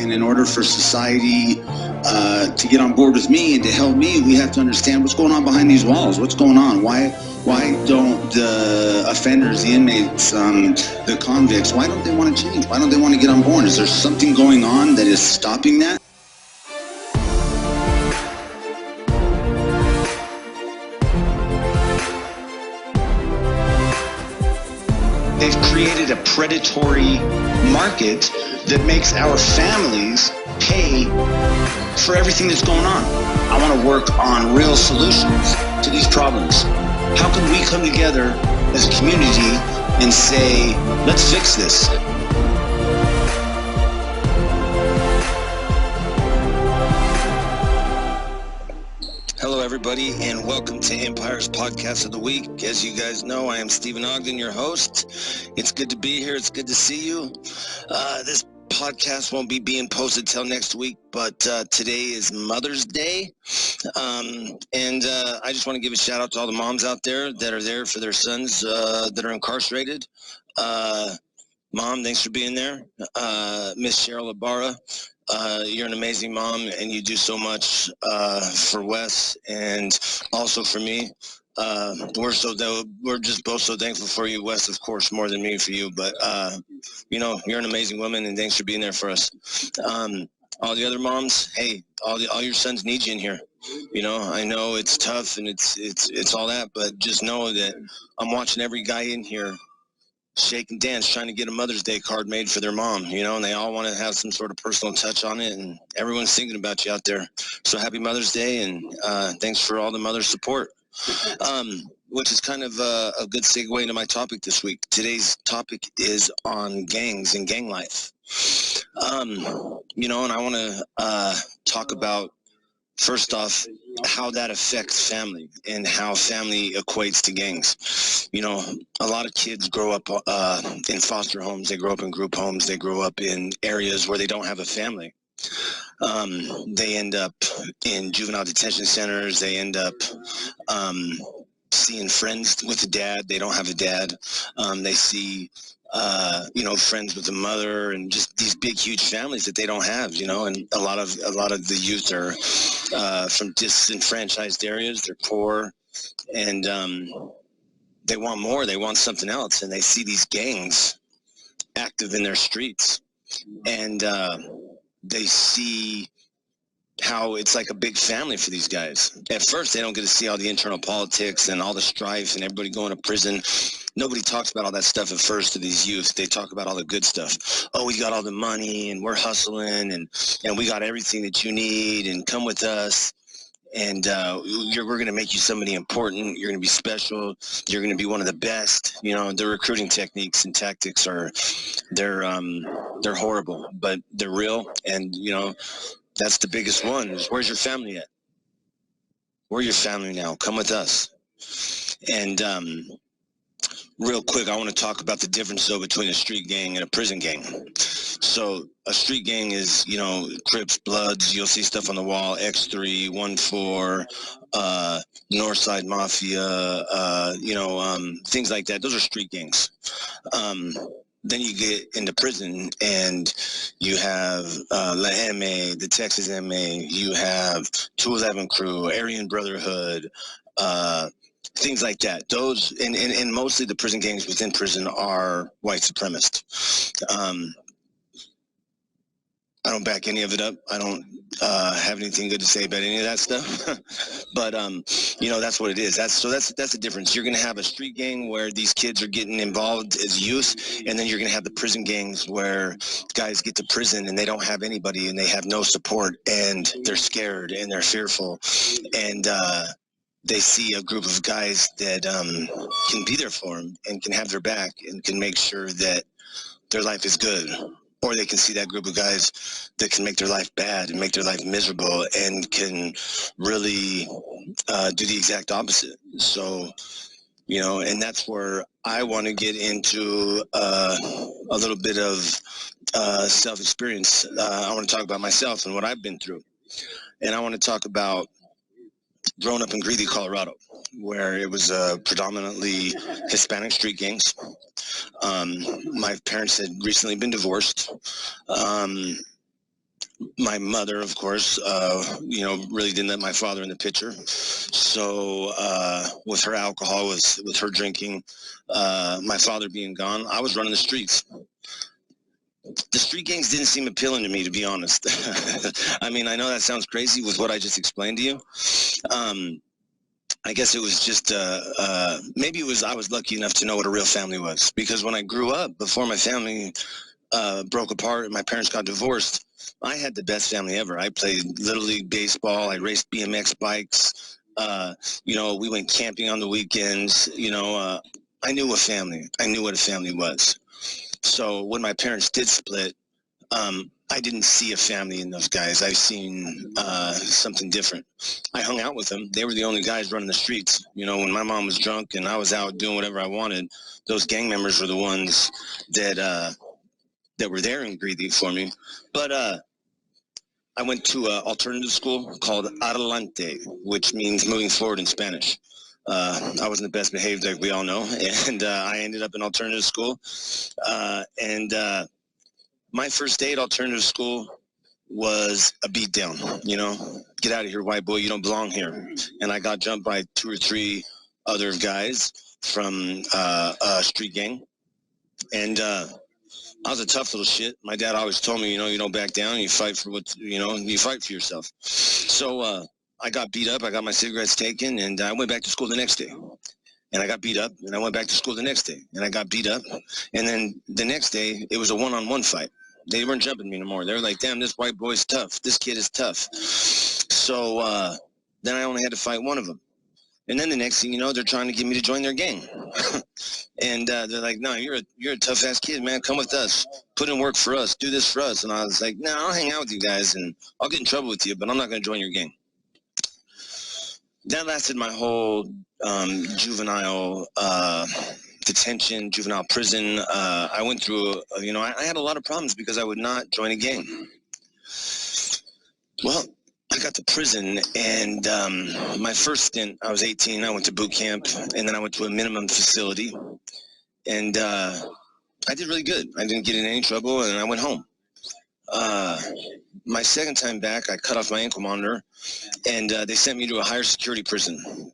And in order for society to get on board with me and to help me, we have to understand what's going on behind these walls. What's going on? Why don't the offenders, the inmates, the convicts, why don't they want to change? Why don't they want to get on board? Is there something going on that is stopping that? They've created a predatory market that makes our families pay for everything that's going on. I want to work on real solutions to these problems. How can we come together as a community and say, let's fix this? Hello, everybody, and welcome to Empire's Podcast of the Week. As you guys know, I am Steve Ogden, your host. It's good to be here. It's good to see you. This podcast won't be being posted till next week, but today is Mother's Day. And I just want to give a shout out to all the moms out there that are there for their sons that are incarcerated. Mom, thanks for being there. Miss Cheryl Ibarra. You're an amazing mom, and you do so much for Wes and also for me. We're just both so thankful for you, Wes, of course, more than me for you. But you know, you're an amazing woman, and thanks for being there for us. All the other moms, hey, all your sons need you in here. You know, I know it's tough and it's all that, but just know that I'm watching every guy in here shake and dance trying to get a Mother's Day card made for their mom, you know, and they all want to have some sort of personal touch on it, and everyone's thinking about you out there. So happy Mother's Day, and thanks for all the mother support, which is kind of a good segue into my topic this week. Today's topic is on gangs and gang life. You know, and I want to talk about, first off, how that affects family and how family equates to gangs. You know, a lot of kids grow up in foster homes. They grow up in group homes. They grow up in areas where they don't have a family. They end up in juvenile detention centers. They end up seeing friends with a dad. They don't have a dad. They see you know, friends with a mother, and just these big, huge families that they don't have, you know, and a lot of the youth are from disenfranchised areas. They're poor, and they want more. They want something else, and they see these gangs active in their streets, and they see how it's like a big family for these guys. At first, they don't get to see all the internal politics and all the strife and everybody going to prison. Nobody talks about all that stuff at first to these youth. They talk about all the good stuff. Oh, we got all the money, and we're hustling, and we got everything that you need, and come with us, and we're going to make you somebody important. You're going to be special. You're going to be one of the best. You know, the recruiting techniques and tactics they're horrible, but they're real. And, you know, that's the biggest one, is where's your family at? We're your family now. Come with us. And real quick, I want to talk about the difference, though, between a street gang and a prison gang. So a street gang is, you know, Crips, Bloods. You'll see stuff on the wall, X3, 1-4, Northside Mafia, you know, things like that. Those are street gangs. Then you get into prison, and you have La MA, the Texas MA. You have 211 Crew, Aryan Brotherhood, things like that. Those, and mostly the prison gangs within prison are white supremacist. I don't back any of it up. I don't have anything good to say about any of that stuff. But you know, that's what it is. That's the difference. You're going to have a street gang where these kids are getting involved as youth, and then you're going to have the prison gangs where guys get to prison and they don't have anybody, and they have no support, and they're scared and they're fearful, and they see a group of guys that can be there for them and can have their back and can make sure that their life is good. Or they can see that group of guys that can make their life bad and make their life miserable, and can really do the exact opposite. So, you know, and that's where I want to get into a little bit of self-experience. I want to talk about myself and what I've been through. And I want to talk about growing up in Greeley, Colorado, where it was predominantly Hispanic street gangs. My parents had recently been divorced, My mother, of course, really didn't let my father in the picture. So with her alcohol, with her drinking, my father being gone, I was running the streets. The street gangs didn't seem appealing to me, to be honest. I mean, I know that sounds crazy with what I just explained to you. I guess it was just maybe it was I was lucky enough to know what a real family was, because when I grew up, before my family broke apart and my parents got divorced, I had the best family ever. I played Little League baseball. I raced BMX bikes. We went camping on the weekends. I knew a family. I knew what a family was. So when my parents did split, I didn't see a family in those guys. I've seen something different. I hung out with them. They were the only guys running the streets. When my mom was drunk and I was out doing whatever I wanted, those gang members were the ones that were there and greedy for me. But I went to an alternative school called Adelante, which means moving forward in Spanish. I wasn't the best behaved, like we all know, and I ended up in alternative school. My first day at alternative school was a beatdown. Get out of here, white boy, you don't belong here. And I got jumped by 2 or 3 other guys from a street gang. And I was a tough little shit. My dad always told me, you don't back down. You fight for you fight for yourself. So I got beat up. I got my cigarettes taken, and I went back to school the next day. And I got beat up, and I went back to school the next day, and I got beat up. And then the next day, it was a one-on-one fight. They weren't jumping me no more. They were like, damn, this white boy's tough. This kid is tough. So then I only had to fight one of them. And then the next thing you know, they're trying to get me to join their gang. And they're like, no, you're a tough-ass kid, man. Come with us. Put in work for us. Do this for us. And I was like, no, I'll hang out with you guys, and I'll get in trouble with you, but I'm not going to join your gang. That lasted my whole juvenile detention, juvenile prison. I went through, I had a lot of problems because I would not join a gang. Well, I got to prison, and my first stint, I was 18. I went to boot camp, and then I went to a minimum facility, and I did really good. I didn't get in any trouble, and I went home. My second time back, I cut off my ankle monitor, and they sent me to a higher security prison.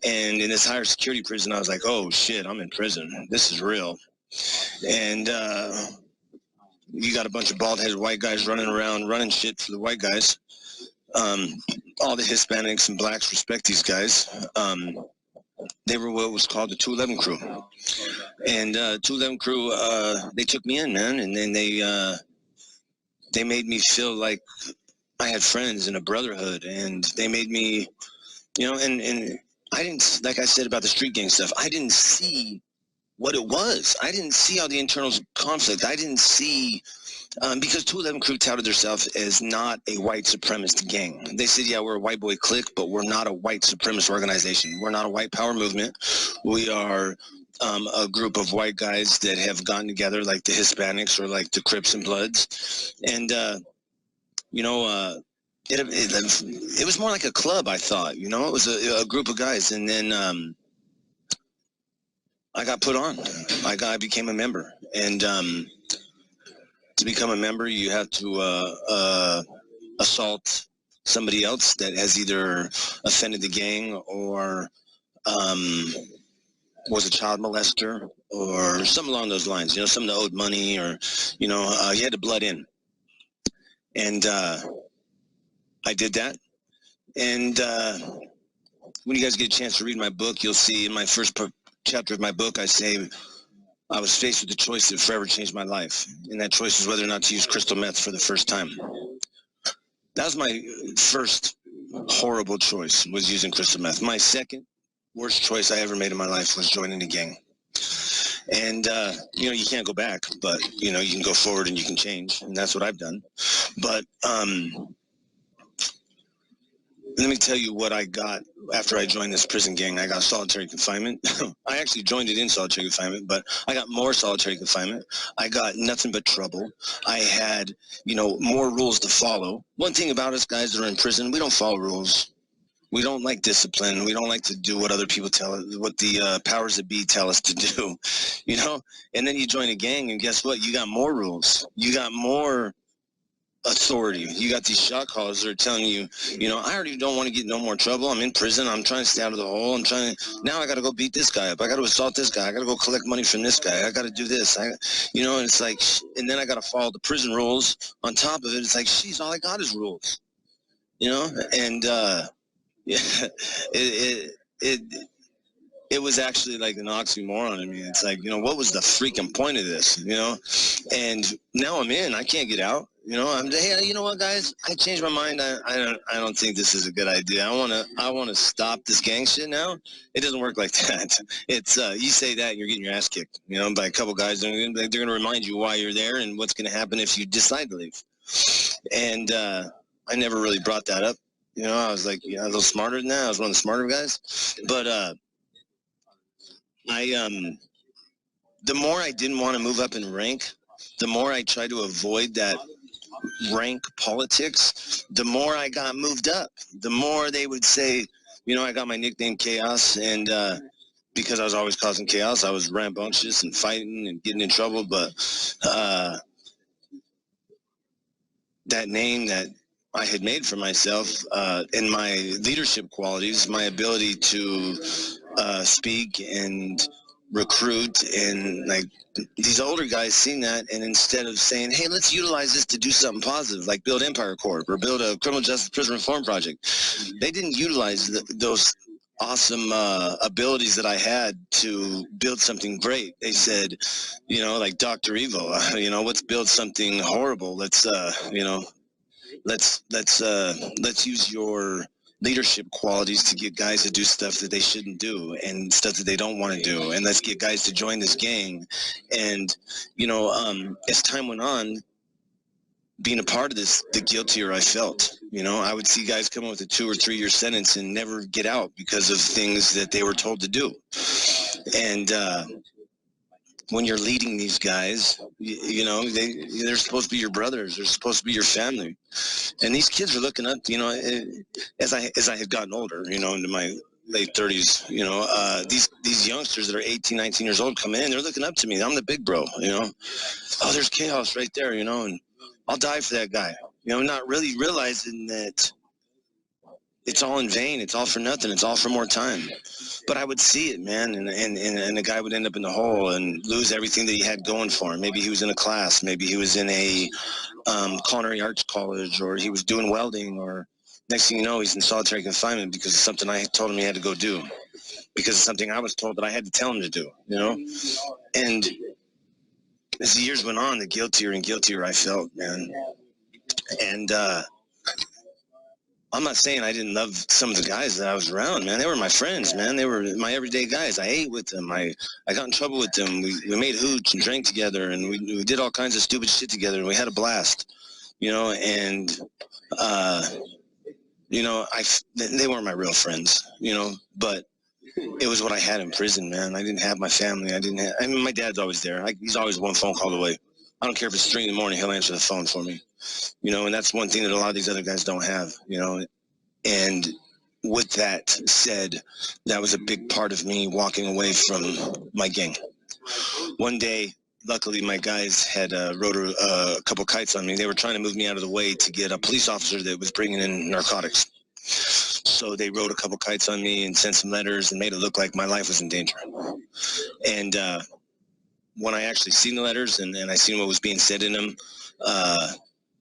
And in this higher security prison, I was like, oh, shit, I'm in prison. This is real. And you got a bunch of bald-headed white guys running around, running shit for the white guys. All the Hispanics and blacks respect these guys. They were what was called the 211 crew. And 211 crew, they took me in, man, and then they made me feel like I had friends and a brotherhood, and they made me, and I didn't, like I said about the street gang stuff, I didn't see what it was. I didn't see all the internal conflict. I didn't see, because 211 crew touted themselves as not a white supremacist gang. They said, yeah, we're a white boy clique, but we're not a white supremacist organization. We're not a white power movement. We are a group of white guys that have gotten together like the Hispanics or like the Crips and Bloods. And, it was more like a club, I thought. It was a group of guys. And then I got put on. I became a member. And to become a member, you have to assault somebody else that has either offended the gang or was a child molester or something along those lines. Someone that owed money, or you had to blood in. And I did that. And when you guys get a chance to read my book, you'll see in my first chapter of my book, I say I was faced with the choice that forever changed my life. And that choice was whether or not to use crystal meth for the first time. That was my first horrible choice, was using crystal meth. My second worst choice I ever made in my life was joining a gang. And, you can't go back, but, you can go forward and you can change. And that's what I've done. But let me tell you what I got after I joined this prison gang. I got solitary confinement. I actually joined it in solitary confinement, but I got more solitary confinement. I got nothing but trouble. I had, more rules to follow. One thing about us guys that are in prison, we don't follow rules. We don't like discipline. We don't like to do what other people tell us, what the powers that be tell us to do, And then you join a gang, and guess what? You got more rules. You got more authority. You got these shot callers that are telling you, you know, I already don't want to get no more trouble. I'm in prison. I'm trying to stay out of the hole. Now I got to go beat this guy up. I got to assault this guy. I got to go collect money from this guy. I got to do this. You know, and it's like, and then I got to follow the prison rules on top of it. It's like, geez, all I got is rules, you know? And, yeah, it was actually like an oxymoron. I mean, it's like, you know, what was the freaking point of this, you know? And now I'm in. I can't get out. You know, hey, you know what, guys? I changed my mind. I don't think this is a good idea. I wanna stop this gang shit now. It doesn't work like that. It's you say that and you're getting your ass kicked, you know, by a couple guys. They're gonna remind you why you're there and what's gonna happen if you decide to leave. And I never really brought that up. You know, I was like, a little smarter than that. I was one of the smarter guys. But the more I didn't want to move up in rank, the more I tried to avoid that rank politics, the more I got moved up. The more they would say, you know, I got my nickname Chaos, and because I was always causing chaos, I was rambunctious and fighting and getting in trouble. But that name that I had made for myself and my leadership qualities, my ability to speak and recruit, and like these older guys seen that, and instead of saying, hey, let's utilize this to do something positive, like build Empire Corp or build a criminal justice prison reform project, they didn't utilize those awesome abilities that I had to build something great. They said, you know, like Dr. Evil, you know, let's build something horrible. Let's you know, let's use your leadership qualities to get guys to do stuff that they shouldn't do and stuff that they don't want to do, and let's get guys to join this gang. And you know, as time went on, being a part of this, the guiltier I felt. You know, I would see guys come in with a 2 or 3 year sentence and never get out because of things that they were told to do. And when you're leading these guys, you know, they're supposed to be your brothers. They're supposed to be your family. And these kids are looking up, you know, as I had gotten older, you know, into my late 30s, you know, these youngsters that are 18, 19 years old come in, they're looking up to me. I'm the big bro, you know. Oh, there's Chaos right there, you know, and I'll die for that guy. You know, not really realizing that it's all in vain. It's all for nothing. It's all for more time. But I would see it, man, and the guy would end up in the hole and lose everything that he had going for him. Maybe he was in a class. Maybe he was in a culinary arts college, or he was doing welding, or next thing you know, he's in solitary confinement because of something I told him he had to go do, because of something I was told that I had to tell him to do, you know? And as the years went on, the guiltier and guiltier I felt, man. And I'm not saying I didn't love some of the guys that I was around, man. They were my friends, man. They were my everyday guys. I ate with them. I got in trouble with them. We made hooch and drank together, and we did all kinds of stupid shit together, and we had a blast, you know. And you know, they weren't my real friends, you know, but it was what I had in prison, man. I didn't have my family. I mean, my dad's always there. He's always one phone call away. I don't care if it's 3 in the morning, he'll answer the phone for me. You know, and that's one thing that a lot of these other guys don't have, you know. And with that said, that was a big part of me walking away from my gang. One day, luckily, my guys had rode a couple kites on me. They were trying to move me out of the way to get a police officer that was bringing in narcotics. So they rode a couple kites on me and sent some letters and made it look like my life was in danger. And when I actually seen the letters and I seen what was being said in them,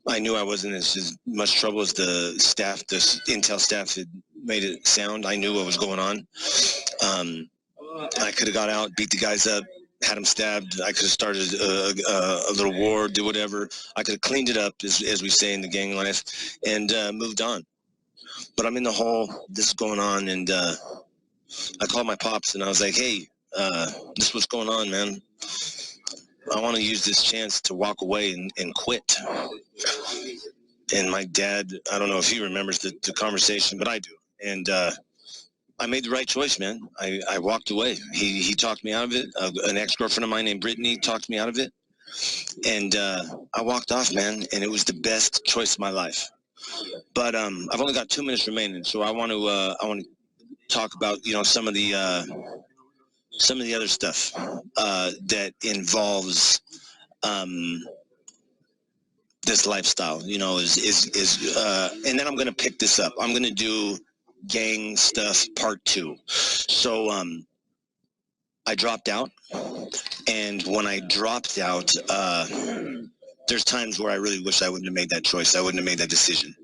I knew I wasn't as much trouble as the intel staff had made it sound. I knew what was going on. I could have got out, beat the guys up, had them stabbed. I could have started a little war, do whatever. I could have cleaned it up, as we say in the gang life, and moved on. But I'm in the hole. This is going on, and I called my pops, and I was like, hey, this is what's going on, man. I want to use this chance to walk away and quit. And my dad, I don't know if he remembers the conversation, but I do. And I made the right choice, man. I walked away. He talked me out of it. An ex-girlfriend of mine named Brittany talked me out of it. And I walked off, man, and it was the best choice of my life. But I've only got 2 minutes remaining, so I want to talk about, you know, some of the other stuff that involves this lifestyle, you know, is and then I'm going to pick this up. I'm going to do gang stuff part 2. So, I dropped out, and when I dropped out, there's times where I really wish I wouldn't have made that choice. I wouldn't have made that decision.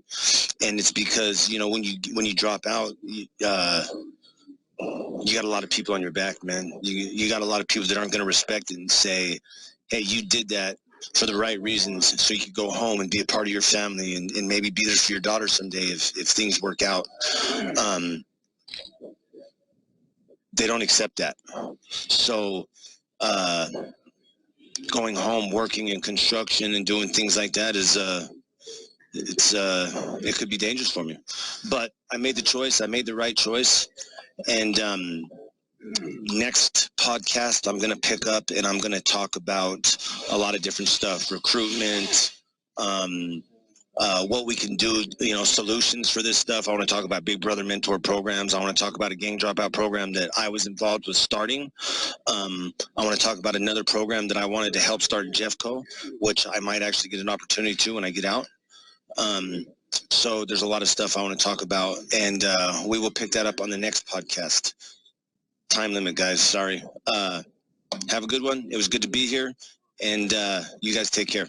And it's because, you know, when you drop out, you got a lot of people on your back, man. You got a lot of people that aren't going to respect it and say, hey, you did that for the right reasons, so you could go home and be a part of your family and maybe be there for your daughter someday if things work out. They don't accept that. So going home, working in construction and doing things like that is it could be dangerous for me. But I made the choice. I made the right choice. And next podcast, I'm going to pick up and I'm going to talk about a lot of different stuff, recruitment, what we can do, you know, solutions for this stuff. I want to talk about Big Brother mentor programs. I want to talk about a gang dropout program that I was involved with starting. I want to talk about another program that I wanted to help start Jeffco, which I might actually get an opportunity to when I get out. So there's a lot of stuff I want to talk about, and we will pick that up on the next podcast. Time limit, guys. Sorry. Have a good one. It was good to be here, and you guys take care.